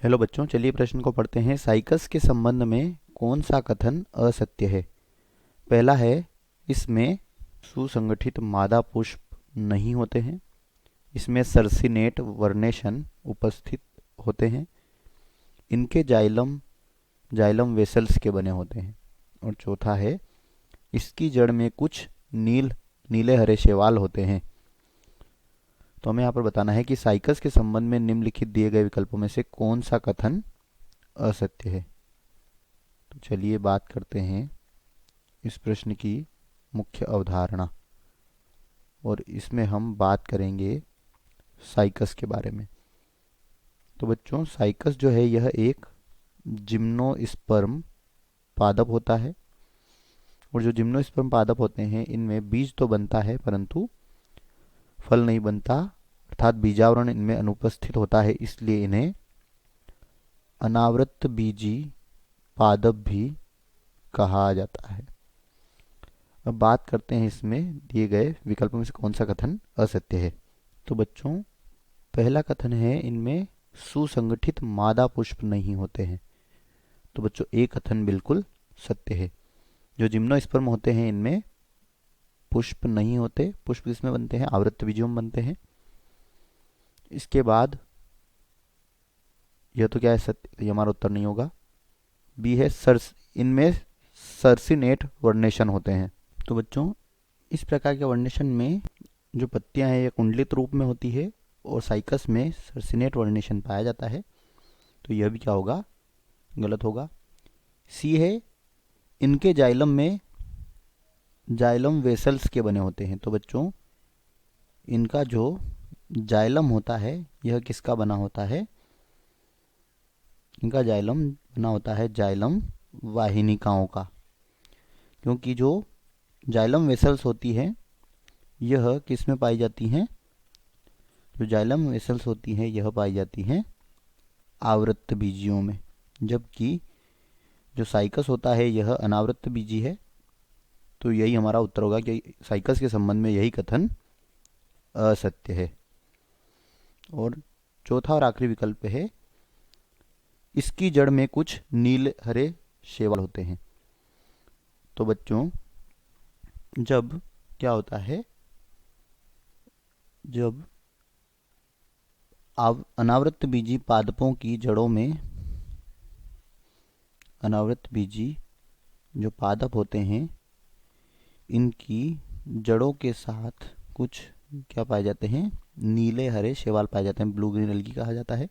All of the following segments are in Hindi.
हेलो बच्चों, चलिए प्रश्न को पढ़ते हैं। साइकस के संबंध में कौन सा कथन असत्य है? पहला है, इसमें सुसंगठित मादा पुष्प नहीं होते हैं। इसमें सर्सिनेट वर्नेशन उपस्थित होते हैं। इनके जाइलम जाइलम वेसल्स के बने होते हैं। और चौथा है, इसकी जड़ में कुछ नीले हरे शैवाल होते हैं। तो हमें यहाँ पर बताना है कि साइकस के संबंध में निम्नलिखित दिए गए विकल्पों में से कौन सा कथन असत्य है। तो चलिए बात करते हैं इस प्रश्न की मुख्य अवधारणा, और इसमें हम बात करेंगे साइकस के बारे में। तो बच्चों, साइकस जो है यह एक जिम्नोस्पर्म पादप होता है। और जो जिम्नोस्पर्म पादप होते हैं इनमें बीज तो बनता है परंतु फल नहीं बनता, अर्थात बीजावरण इनमें अनुपस्थित होता है, इसलिए इन्हें अनावृत बीजी पादप भी कहा जाता है। अब बात करते हैं इसमें दिए गए विकल्पों में से कौन सा कथन असत्य है। तो बच्चों, पहला कथन है, इनमें सुसंगठित मादा पुष्प नहीं होते हैं। तो बच्चों, एक कथन बिल्कुल सत्य है। जो जिम्नोस्पर्म होते हैं इनमें पुष्प नहीं होते। पुष्प किसमें बनते हैं? आवृत्त बीजों में बनते हैं। इसके बाद यह तो क्या है? सत्य। ये हमारा उत्तर नहीं होगा। बी है, इनमें सर्सिनेट वर्नेशन होते हैं। तो बच्चों, इस प्रकार के वर्नेशन में जो पत्तियां हैं ये कुंडलित रूप में होती है और साइकस में सर्सिनेट वर्नेशन पाया जाता है। तो यह भी क्या होगा? गलत होगा। सी है, इनके जाइलम वेसल्स के बने होते हैं। तो बच्चों, इनका जो जाइलम होता है यह किसका बना होता है? इनका जाइलम बना होता है जाइलम वाहिनिकाओं का। क्योंकि जो जाइलम वेसल्स होती है यह किस में पाई जाती हैं? जो जाइलम वेसल्स होती हैं यह पाई जाती हैं आवृत्त बीजियों में, जबकि जो साइकस होता है यह अनावृत्त बीजी है। तो यही हमारा उत्तर होगा कि साइकस के संबंध में यही कथन असत्य है। और चौथा और आखिरी विकल्प है, इसकी जड़ में कुछ नील हरे शैवाल होते हैं। तो बच्चों, जब क्या होता है, जब अनावृत्त बीजी पादपों की जड़ों में, अनावृत्त बीजी जो पादप होते हैं इनकी जड़ों के साथ कुछ क्या पाए जाते हैं? नीले हरे शैवाल पाए जाते हैं, ब्लू ग्रीन एल्गी कहा जाता है।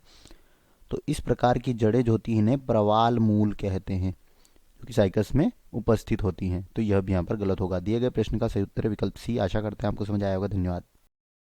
तो इस प्रकार की जड़ें जो होती हैं इन्हें प्रवाल मूल कहते हैं, जो कि साइकस में उपस्थित होती हैं। तो यह भी यहाँ पर गलत होगा। दिए गए प्रश्न का सही उत्तर है विकल्प सी। आशा करते हैं आपको समझ आया होगा। धन्यवाद।